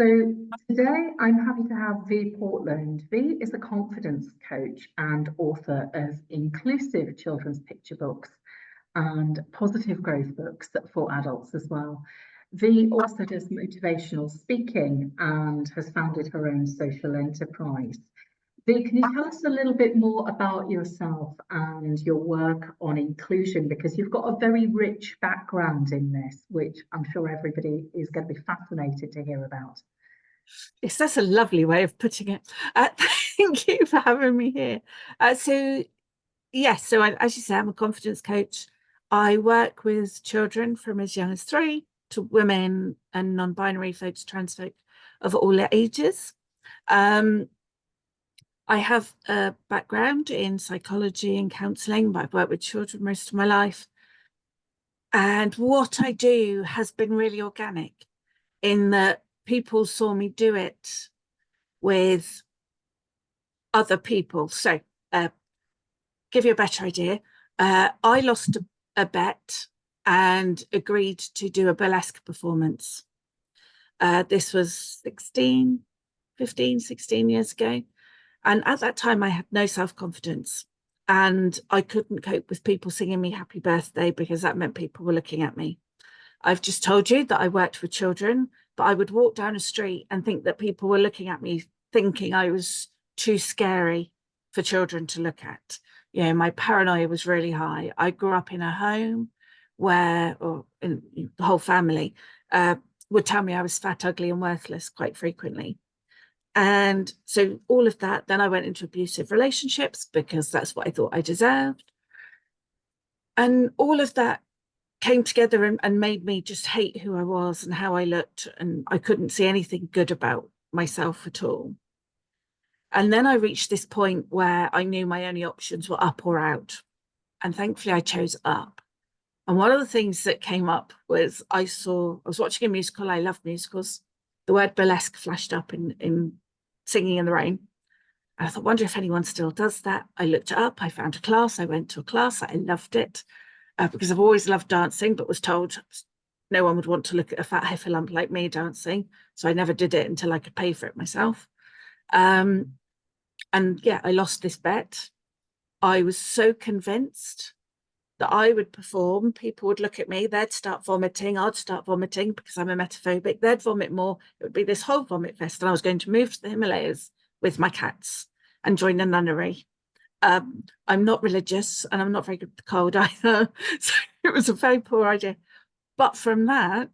So today I'm happy to have Vie Portland. Vie is a confidence coach and author of inclusive children's picture books and positive growth books for adults as well. Vie also does motivational speaking and has founded her own social enterprise. Vie, can you tell us a little bit more about yourself and your work on inclusion? Because you've got a very rich background in this, which I'm sure everybody is going to be fascinated to hear about. Yes, that's a lovely way of putting it. Thank you for having me here. As you say, I'm a confidence coach. I work with children from as young as 3 to women and non-binary folks, trans folk of all ages. I have a background in psychology and counselling, but I've worked with children most of my life. And what I do has been really organic in that people saw me do it with other people. So give you a better idea. I lost a bet and agreed to do a burlesque performance. This was 16 years ago. And at that time, I had no self-confidence and I couldn't cope with people singing me happy birthday because that meant people were looking at me. I've just told you that I worked with children, but I would walk down a street and think that people were looking at me thinking I was too scary for children to look at. You know, my paranoia was really high. I grew up in a home where, the whole family would tell me I was fat, ugly and worthless quite frequently. And so all of that, then I went into abusive relationships because that's what I thought I deserved. And all of that came together and made me just hate who I was and how I looked. And I couldn't see anything good about myself at all. And then I reached this point where I knew my only options were up or out. And thankfully I chose up. And one of the things that came up was I was watching a musical. I love musicals. The word burlesque flashed up in Singing in the Rain. And I thought, wonder if anyone still does that. I looked it up. I found a class. I went to a class. I loved it because I've always loved dancing, but was told no one would want to look at a fat heifer lump like me dancing. So I never did it until I could pay for it myself. And yeah, I lost this bet. I was so convinced that I would perform. People would look at me, they'd start vomiting, I'd start vomiting because I'm emetophobic, they'd vomit more. It would be this whole vomit fest. And I was going to move to the Himalayas with my cats and join a nunnery. I'm not religious and I'm not very good with the cold either. So it was a very poor idea. But from that,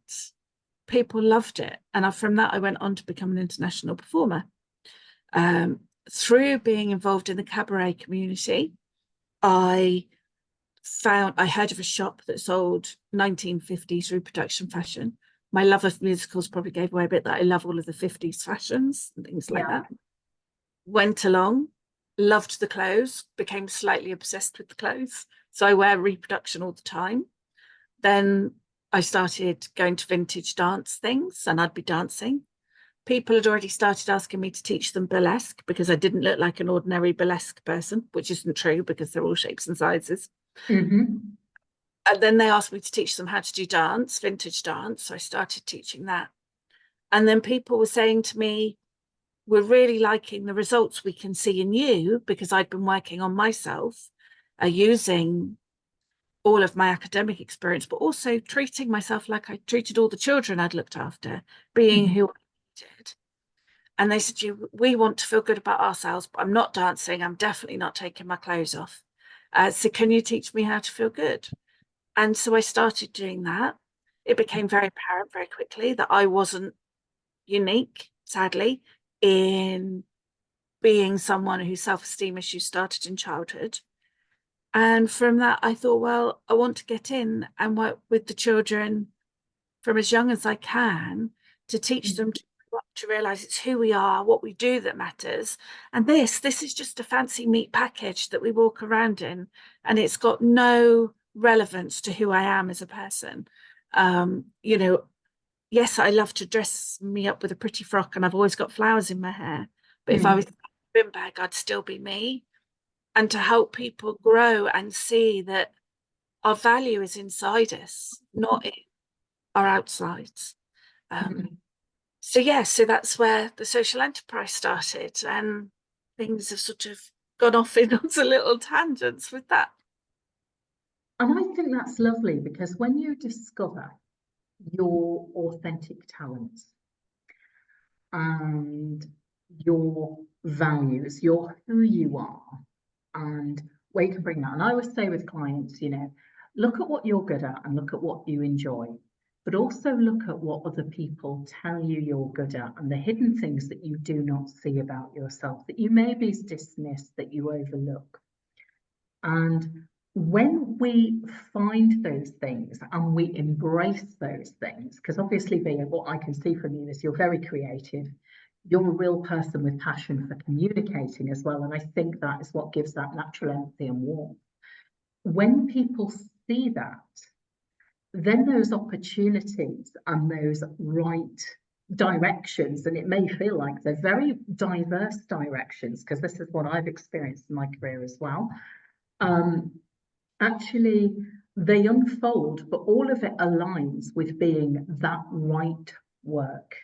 people loved it. And from that, I went on to become an international performer. Through being involved in the cabaret community, I heard of a shop that sold 1950s reproduction fashion. My love of musicals probably gave away a bit that I love all of the 50s fashions and things like that. Went along, loved the clothes, became slightly obsessed with the clothes. So I wear reproduction all the time. Then I started going to vintage dance things and I'd be dancing. People had already started asking me to teach them burlesque because I didn't look like an ordinary burlesque person, which isn't true because they're all shapes and sizes. Mm-hmm. And then they asked me to teach them how to do dance, vintage dance. So I started teaching that. And then people were saying to me, we're really liking the results we can see in you, because I'd been working on myself using all of my academic experience, but also treating myself like I treated all the children I'd looked after, being who I did. And they said, we want to feel good about ourselves, but I'm not dancing. I'm definitely not taking my clothes off. So can you teach me how to feel good? And so I started doing that. It became very apparent very quickly that I wasn't unique, sadly, in being someone whose self-esteem issues started in childhood. And from that, I thought, well, I want to get in and work with the children from as young as I can to teach them to realize it's who we are, what we do that matters. And this is just a fancy meat package that we walk around in, and it's got no relevance to who I am as a person. You know, yes, I love to dress me up with a pretty frock and I've always got flowers in my hair, but if I was in a bin bag, I'd still be me. And to help people grow and see that our value is inside us, not in our outsides. So that's where the social enterprise started, and things have sort of gone off in onto little tangents with that. And I think that's lovely, because when you discover your authentic talents and your values, your who you are, and where you can bring that. And I always say with clients, look at what you're good at and look at what you enjoy, but also look at what other people tell you you're good at and the hidden things that you do not see about yourself, that you maybe dismiss, that you overlook. And when we find those things and we embrace those things, because obviously, Via, what I can see from you is you're very creative. You're a real person with passion for communicating as well. And I think that is what gives that natural empathy and warmth. When people see that, then those opportunities and those right directions, and it may feel like they're very diverse directions, because this is what I've experienced in my career as well. Actually, they unfold, but all of it aligns with being that right work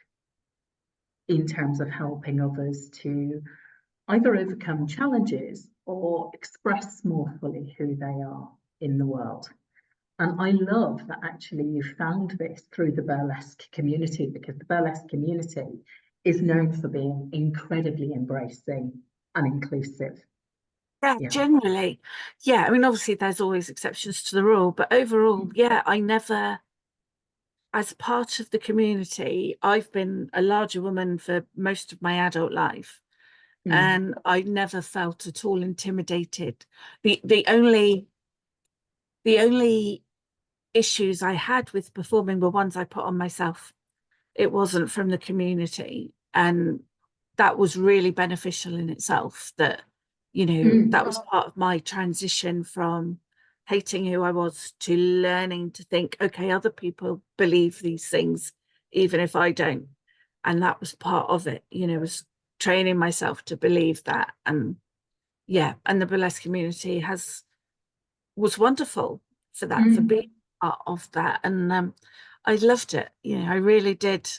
in terms of helping others to either overcome challenges or express more fully who they are in the world. And I love that actually you found this through the burlesque community, because the burlesque community is known for being incredibly embracing and inclusive. Yeah, generally. Yeah, I mean, obviously there's always exceptions to the rule, but overall, yeah, I never, as part of the community, I've been a larger woman for most of my adult life, and I never felt at all intimidated. The only issues I had with performing were ones I put on myself. It wasn't from the community, and that was really beneficial in itself. That that was part of my transition from hating who I was to learning to think, okay, other people believe these things even if I don't, and that was part of it. Was training myself to believe that. And yeah, and the burlesque community was wonderful for that, for being part of that. And I loved it. I really did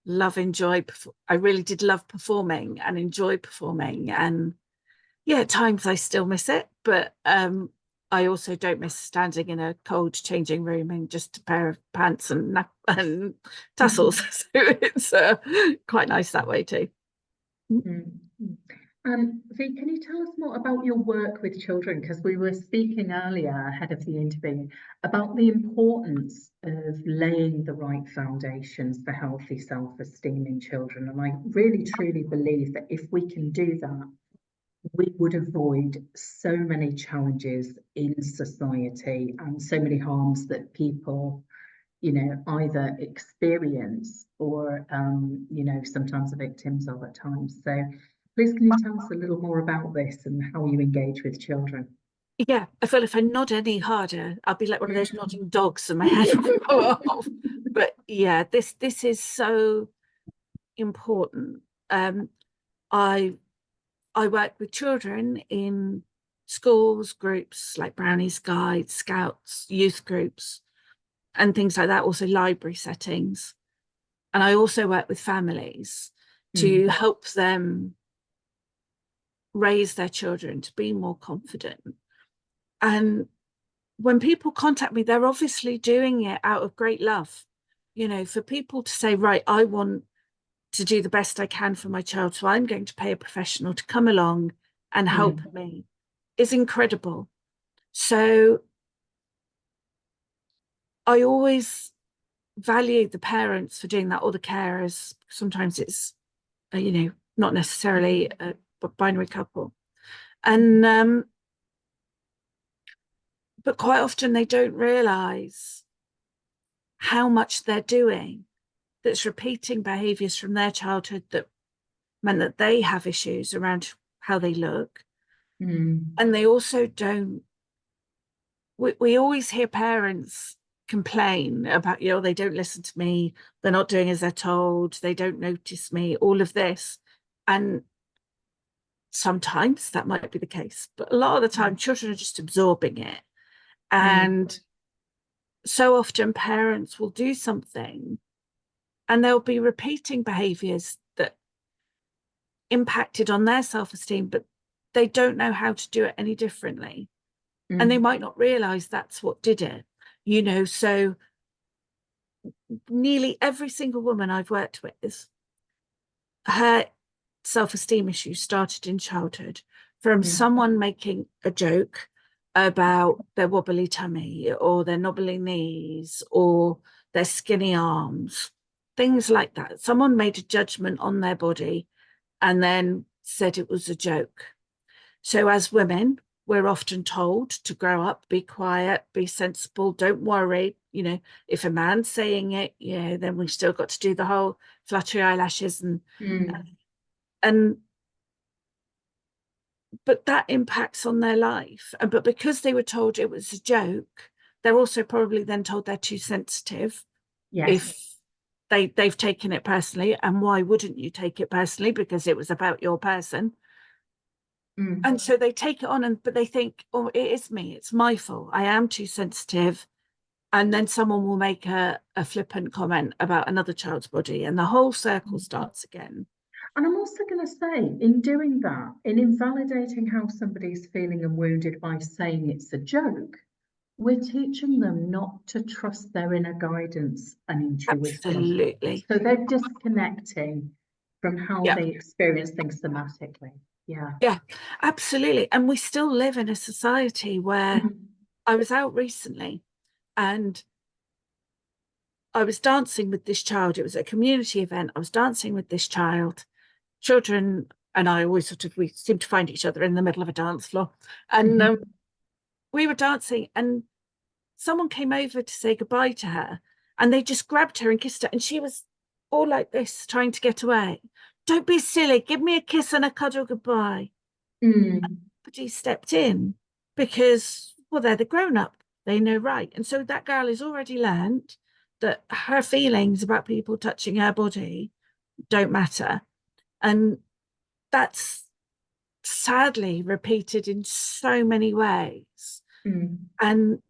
I really did love performing and enjoy performing. And yeah, at times I still miss it, but I also don't miss standing in a cold changing room in just a pair of pants and tassels. So it's quite nice that way too. Vie, can you tell us more about your work with children? Because we were speaking earlier ahead of the interview about the importance of laying the right foundations for healthy self-esteem in children. And I really truly believe that if we can do that, we would avoid so many challenges in society and so many harms that people either experience or sometimes are victims of at times. So please, can you tell us a little more about this and how you engage with children? Yeah, I feel if I nod any harder, I'll be like one of those nodding dogs and my head will go off. But yeah, this is so important. I work with children in schools, groups like Brownies Guides, Scouts, youth groups, and things like that, also library settings. And I also work with families to help them raise their children to be more confident. And when people contact me, they're obviously doing it out of great love. For people to say, right, I want to do the best I can for my child, so I'm going to pay a professional to come along and help me, is incredible. So I always value the parents for doing that, or the carers. Sometimes it's not necessarily a binary couple, and but quite often they don't realize how much they're doing that's repeating behaviors from their childhood that meant that they have issues around how they look. And they also don't, we always hear parents complain about, they don't listen to me, they're not doing as they're told, they don't notice me, all of this. And sometimes that might be the case, but a lot of the time children are just absorbing it. And so often parents will do something and they'll be repeating behaviors that impacted on their self-esteem, but they don't know how to do it any differently. And they might not realize that's what did it, you know. So nearly every single woman I've worked with, her self-esteem issues started in childhood from someone making a joke about their wobbly tummy or their knobbly knees or their skinny arms, things like that. Someone made a judgment on their body and then said it was a joke. So as women, we're often told to grow up, be quiet, be sensible, don't worry. You know, if a man's saying it, you know, then we've still got to do the whole flutter your eyelashes and but that impacts on their life. But because they were told it was a joke, they're also probably then told they're too sensitive. Yes. If they've taken it personally, and why wouldn't you take it personally? Because it was about your person. And so they take it on, but they think, oh, it is me, it's my fault, I am too sensitive. And then someone will make a flippant comment about another child's body, and the whole circle starts again. And I'm also going to say, in doing that, in invalidating how somebody's feeling and wounded by saying it's a joke, we're teaching them not to trust their inner guidance and intuition. Absolutely. So they're disconnecting from how Yeah. they experience things somatically. Yeah. Yeah, absolutely. And we still live in a society where I was out recently and I was dancing with this child. It was a community event. I was dancing with this child. Children and I always we seem to find each other in the middle of a dance floor. And we were dancing and someone came over to say goodbye to her and they just grabbed her and kissed her. And she was all like this, trying to get away. Don't be silly. Give me a kiss and a cuddle goodbye. But he stepped in because, well, they're the grown-up. They know right. And so that girl has already learned that her feelings about people touching her body don't matter. And that's sadly repeated in so many ways. And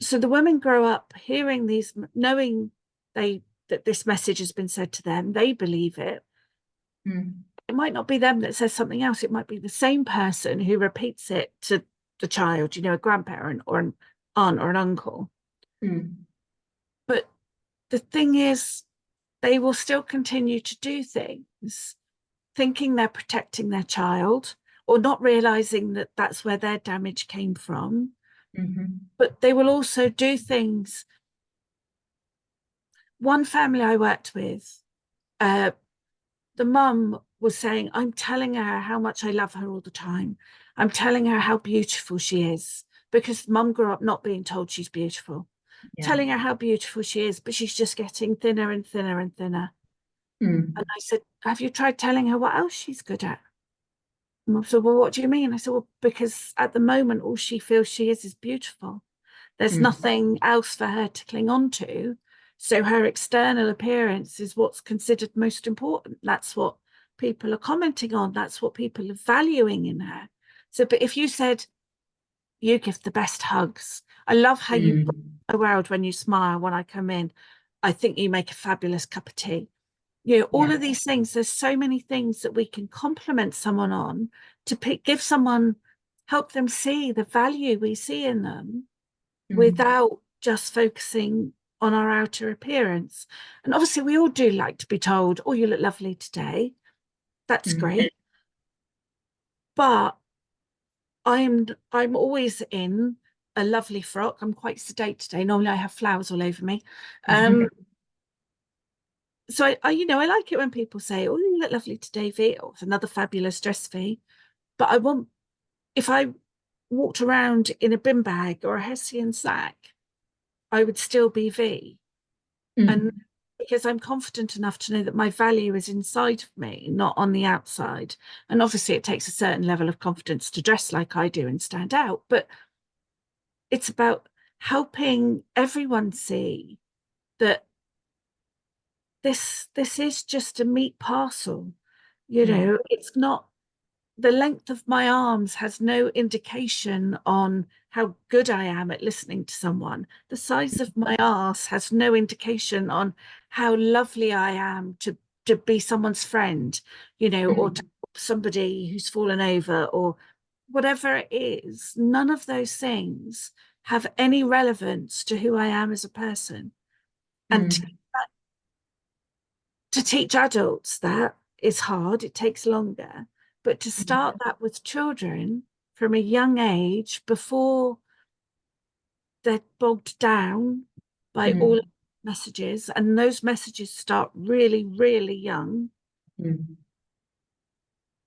so the women grow up hearing these, knowing that this message has been said to them, they believe it. It might not be them that says something else. It might be the same person who repeats it to the child, you know, a grandparent or an aunt or an uncle. But the thing is, they will still continue to do things thinking they're protecting their child or not realizing that that's where their damage came from. But they will also do things. One family I worked with, the mum was saying, I'm telling her how much I love her all the time. I'm telling her how beautiful she is, because mum grew up not being told she's beautiful. Telling her how beautiful she is, but she's just getting thinner and thinner and thinner. And I said, have you tried telling her what else she's good at? And I said, well, what do you mean? I said, well, because at the moment, all she feels she is beautiful. There's nothing else for her to cling on to. So her external appearance is what's considered most important. That's what people are commenting on. That's what people are valuing in her. So, but if you said, you give the best hugs. I love how you bring the world when you smile when I come in. I think you make a fabulous cup of tea. You know, all of these things, there's so many things that we can compliment someone on to give someone, help them see the value we see in them without just focusing on our outer appearance. And obviously we all do like to be told, oh, you look lovely today. That's great. But I'm always in a lovely frock. I'm quite sedate today. Normally I have flowers all over me. So I, you know, I like it when people say, oh, you look lovely today, Vie. Oh, it's another fabulous dress, Vie. But I want, if I walked around in a bin bag or a Hessian sack, I would still be Vie. And because I'm confident enough to know that my value is inside of me, not on the outside. And obviously it takes a certain level of confidence to dress like I do and stand out. But it's about helping everyone see that this is just a meat parcel. You know, it's not the length of my arms has no indication on how good I am at listening to someone. The size of my arse has no indication on how lovely I am to be someone's friend, you know, or to help somebody who's fallen over or whatever it is. None of those things have any relevance to who I am as a person. And to teach adults that is hard, it takes longer. But to start that with children from a young age, before they're bogged down by all messages, and those messages start really, really young,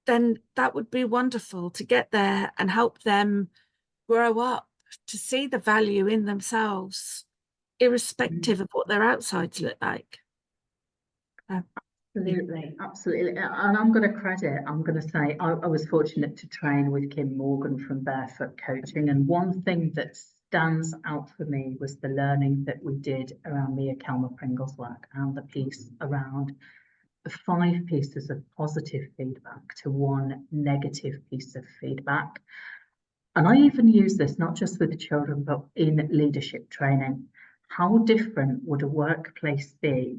then that would be wonderful to get there and help them grow up to see the value in themselves, irrespective of what their outsides look like. Absolutely, absolutely. And I'm going to say, I was fortunate to train with Kim Morgan from Barefoot Coaching. And one thing that stands out for me was the learning that we did around Mia Kelmer-Pringle's work and the piece around the 5 pieces of positive feedback to 1 negative piece of feedback. And I even use this not just with the children, but in leadership training. How different would a workplace be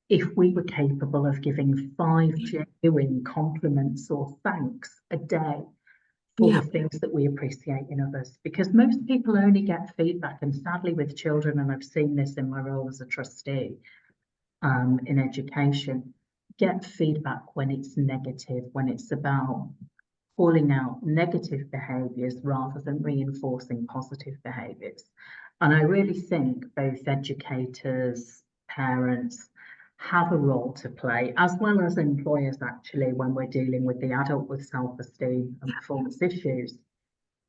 if we were capable of giving 5 genuine compliments or thanks a day for the things that we appreciate in others? Because most people only get feedback, and sadly with children, and I've seen this in my role as a trustee in education, get feedback when it's negative, when it's about calling out negative behaviours rather than reinforcing positive behaviours. And I really think both educators, parents have a role to play, as well as employers actually, when we're dealing with the adult with self-esteem and performance issues,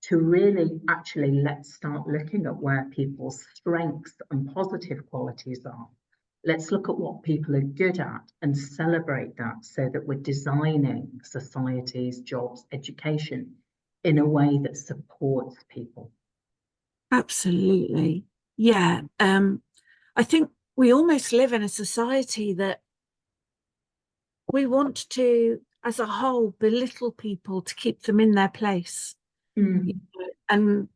to really actually let's start looking at where people's strengths and positive qualities are. Let's look at what people are good at and celebrate that, so that we're designing societies, jobs, education in a way that supports people. Absolutely. Yeah. I think we almost live in a society that we want to, as a whole, belittle people to keep them in their place. You know,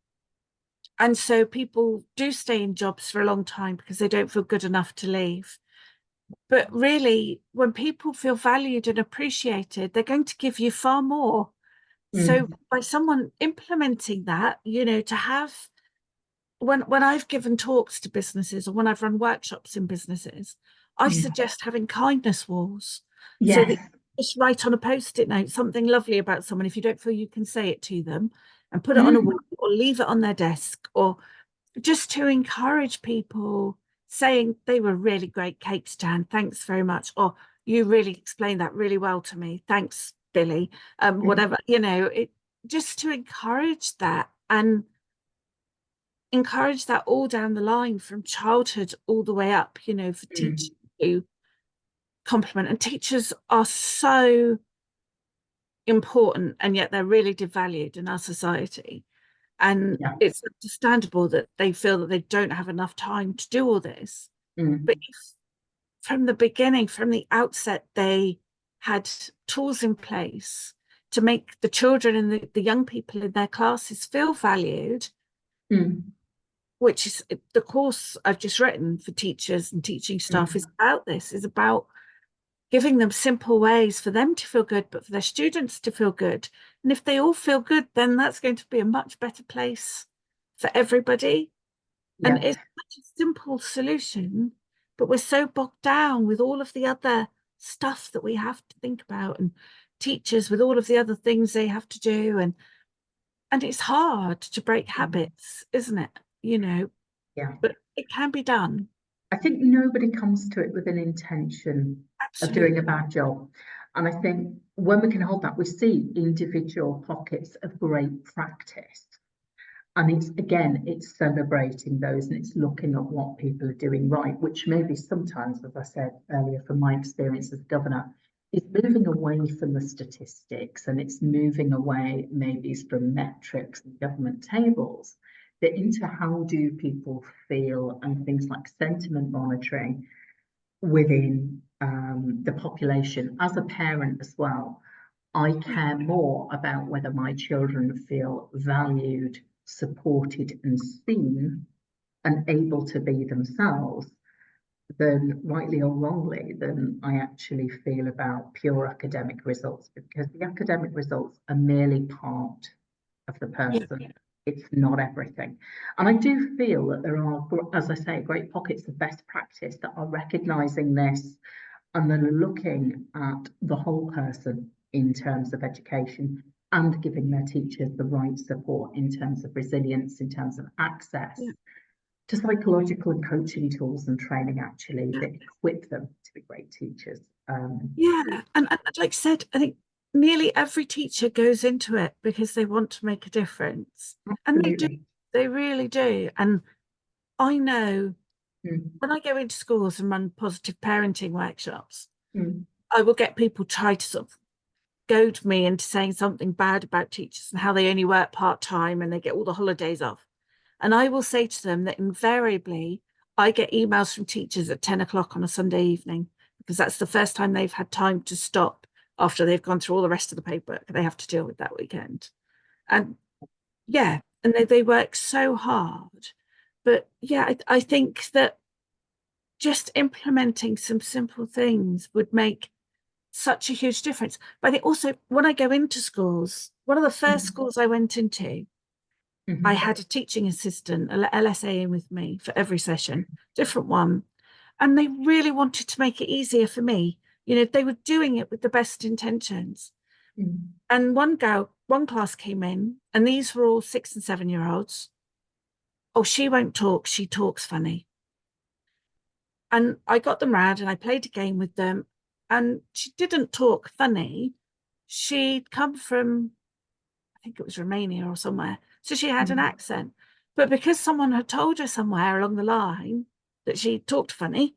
and so people do stay in jobs for a long time because they don't feel good enough to leave. But really, when people feel valued and appreciated, they're going to give you far more. So by someone implementing that, you know, to have, when I've given talks to businesses or when I've run workshops in businesses, I suggest having kindness walls. So that you just write on a post-it note something lovely about someone if you don't feel you can say it to them, and put it on a wall or leave it on their desk, or just to encourage people, saying they were really great cake stand, thanks very much, or you really explained that really well to me, thanks Billy, whatever, you know, it just to encourage that, and encourage that all down the line from childhood all the way up, you know, for teachers to compliment. And teachers are so important, and yet they're really devalued in our society. And it's understandable that they feel that they don't have enough time to do all this. But if from the beginning, from the outset, they had tools in place to make the children and the young people in their classes feel valued, which is the course I've just written for teachers and teaching staff is about this, is about giving them simple ways for them to feel good, but for their students to feel good. And if they all feel good, then that's going to be a much better place for everybody. And it's such a simple solution, but we're so bogged down with all of the other stuff that we have to think about, and teachers with all of the other things they have to do. And it's hard to break habits, isn't it? You know, but it can be done. I think nobody comes to it with an intention of doing a bad job. And I think when we can hold that, we see individual pockets of great practice. And it's, again, it's celebrating those, and it's looking at what people are doing right, which maybe sometimes, as I said earlier, from my experience as governor, is moving away from the statistics, and it's moving away maybe from metrics and government tables, but into how do people feel, and things like sentiment monitoring within the population. As a parent as well, I care more about whether my children feel valued, supported and seen and able to be themselves than, rightly or wrongly, than I actually feel about pure academic results, because the academic results are merely part of the person. Yeah. It's not everything. And I do feel that there are, as I say, great pockets of best practice that are recognising this and then looking at the whole person in terms of education and giving their teachers the right support in terms of resilience, in terms of access Yeah. to psychological and coaching tools and training actually that equip them to be great teachers. Yeah, and like I said, I think nearly every teacher goes into it because they want to make a difference. And they do, Absolutely. they really do. And I know Mm, when I go into schools and run positive parenting workshops, mm, I will get people try to sort of goad me into saying something bad about teachers and how they only work part-time and they get all the holidays off. And I will say to them that invariably I get emails from teachers at 10 o'clock on a Sunday evening, because that's the first time they've had time to stop after they've gone through all the rest of the paperwork they have to deal with that weekend. And yeah, and they work so hard. But yeah, I think that just implementing some simple things would make such a huge difference. But I think also when I go into schools, one of the first mm, schools I went into, I mhm, had a teaching assistant, a LSA in with me for every session, different one. And they really wanted to make it easier for me. You know, they were doing it with the best intentions. mm, And one girl, one class came in, and these were all 6 and 7 year olds. Oh, she won't talk, she talks funny. And I got them round and I played a game with them. And she didn't talk funny. She'd come from, I think it was Romania or somewhere. So she had an mm, accent. But because someone had told her somewhere along the line that she talked funny,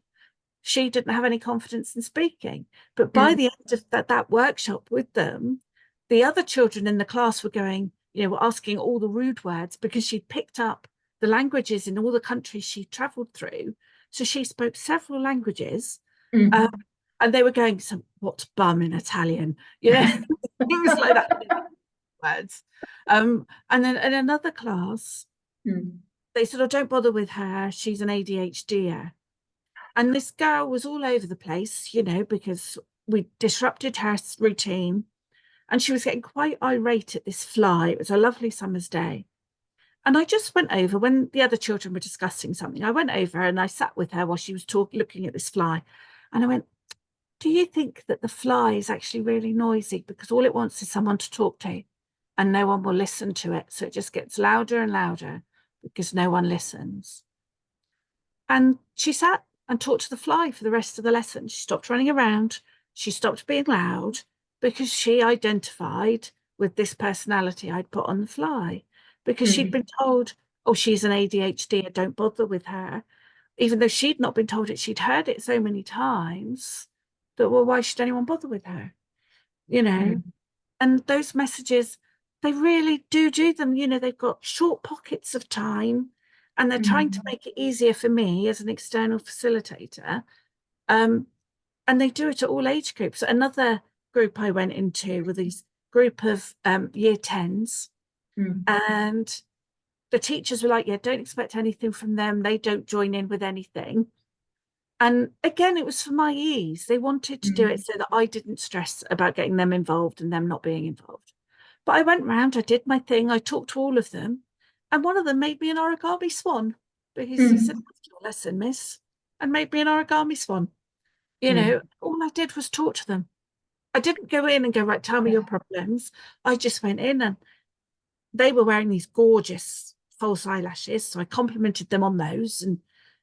she didn't have any confidence in speaking. But by mm, the end of that workshop with them, the other children in the class were going, you know, were asking all the rude words because she'd picked up the languages in all the countries she traveled through. So she spoke several languages. Um, mm. and they were going, so what's bum in Italian? You know, things like that words. And then in another class, Mm, they said, oh, don't bother with her. She's an ADHDer. And this girl was all over the place, you know, because we disrupted her routine. And she was getting quite irate at this fly. It was a lovely summer's day. And I just went over when the other children were discussing something. I went over and I sat with her while she was looking at this fly. And I went, do you think that the fly is actually really noisy because all it wants is someone to talk to and no one will listen to it? So it just gets louder and louder because no one listens. And she sat and talked to the fly for the rest of the lesson. She stopped running around. She stopped being loud because she identified with this personality I'd put on the fly. Because she'd mm, been told, oh, she's an ADHD, don't bother with her. Even though she'd not been told it, she'd heard it so many times that, well, why should anyone bother with her? You know? mm, And those messages, they really do them. You know, they've got short pockets of time and they're trying to mm, make it easier for me as an external facilitator. Um, and they do it at all age groups. Another group I went into were these group of year 10s, mm, and the teachers were like, yeah, don't expect anything from them. They don't join in with anything. And again, it was for my ease. They wanted to do it mm, so that I didn't stress about getting them involved and them not being involved. But I went round, I did my thing, I talked to all of them, and one of them made me an origami swan because he said, mm, that's your lesson, miss, and made me an origami swan. You know, mm. all I did was talk to them. I didn't go in and go, right, tell me your problems. I just went in and they were wearing these gorgeous false eyelashes. So I complimented them on those. And,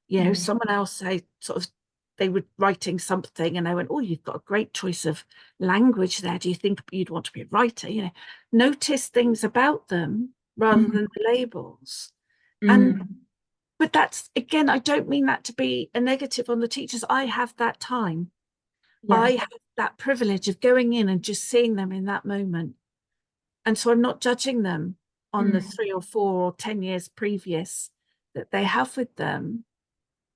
you know, Mm, someone else, I sort of, they were writing something and I went, oh, you've got a great choice of language there. Do you think you'd want to be a writer? You know, notice things about them rather mm, than the labels. And, mm. but that's, again, I don't mean that to be a negative on the teachers. I have that time. I Yes. have that privilege of going in and just seeing them in that moment. And so I'm not judging them on the Mm, 3 or 4 or 10 years previous that they have with them.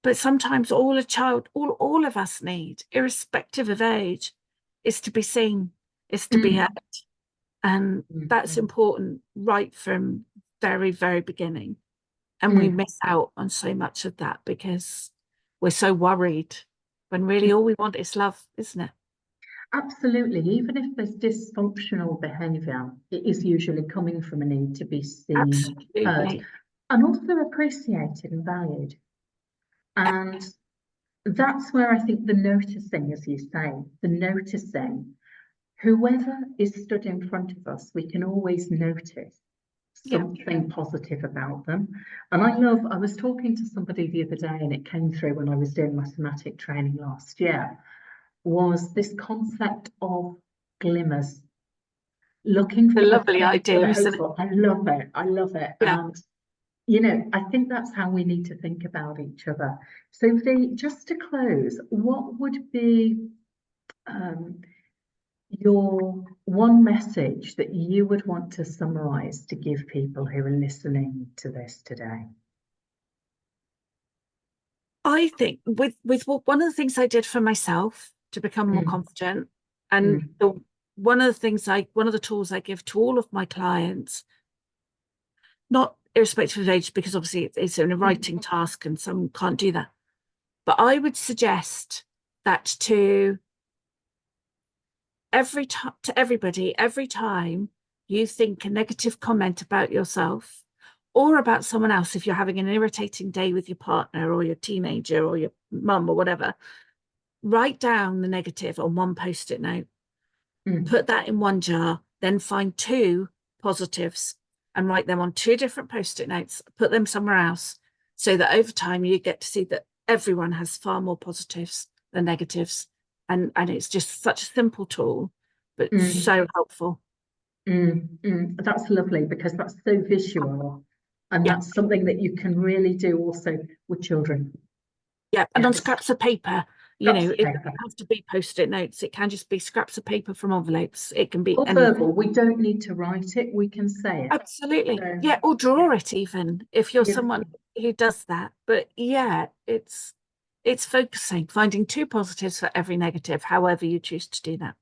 But sometimes all of us need, irrespective of age, is to be seen, is to be Mm. heard. And that's important right from very, very beginning. And we miss out on so much of that because we're so worried when really all we want is love, isn't it? Absolutely. Even if there's dysfunctional behaviour, it is usually coming from a need to be seen, heard, Absolutely. and also appreciated and valued. And that's where I think the noticing, as you say, the noticing, whoever is stood in front of us, we can always notice something positive about them. And I was talking to somebody the other day, and it came through when I was doing my somatic training last year, was this concept of glimmers, looking A for the lovely things that idea, are isn't it? hopeful. I love it. I love it. Yeah. And you know, I think that's how we need to think about each other. So, just to close, what would be your one message that you would want to summarize to give people who are listening to this today? I think with one of the things I did for myself to become more confident, and one of the tools I give to all of my clients, not irrespective of age, because obviously it's a writing task and some can't do that. But I would suggest that to everybody, every time you think a negative comment about yourself or about someone else, if you're having an irritating day with your partner or your teenager or your mum or whatever, write down the negative on one post-it note, put that in one jar, then find two positives and write them on two different post-it notes, put them somewhere else, so that over time you get to see that everyone has far more positives than negatives. And it's just such a simple tool, but so helpful. That's lovely, because that's so visual, and Yeah. that's something that you can really do also with children. Yeah, and on scraps of paper, you know, it Paper. doesn't have to be post-it notes. It can just be scraps of paper from envelopes. It can be Or anything. verbal. We don't need to write it, we can say it. Absolutely. So, Yeah, or draw it even if you're yeah. someone who does that. But yeah, it's focusing, finding two positives for every negative, however you choose to do that.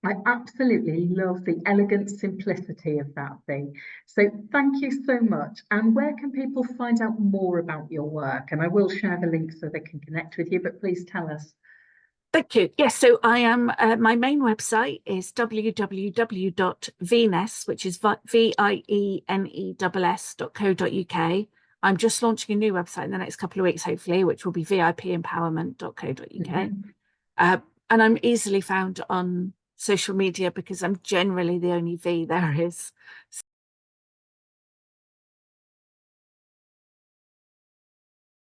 I absolutely love the elegant simplicity of that thing. So thank you so much. And where can people find out more about your work? And I will share the link so they can connect with you, but please tell us. Thank you. Yes, so I am, my main website is www.vieness, which is vieness.co.uk. I'm just launching a new website in the next couple of weeks, hopefully, which will be vipempowerment.co.uk. And I'm easily found on social media because I'm generally the only V there is.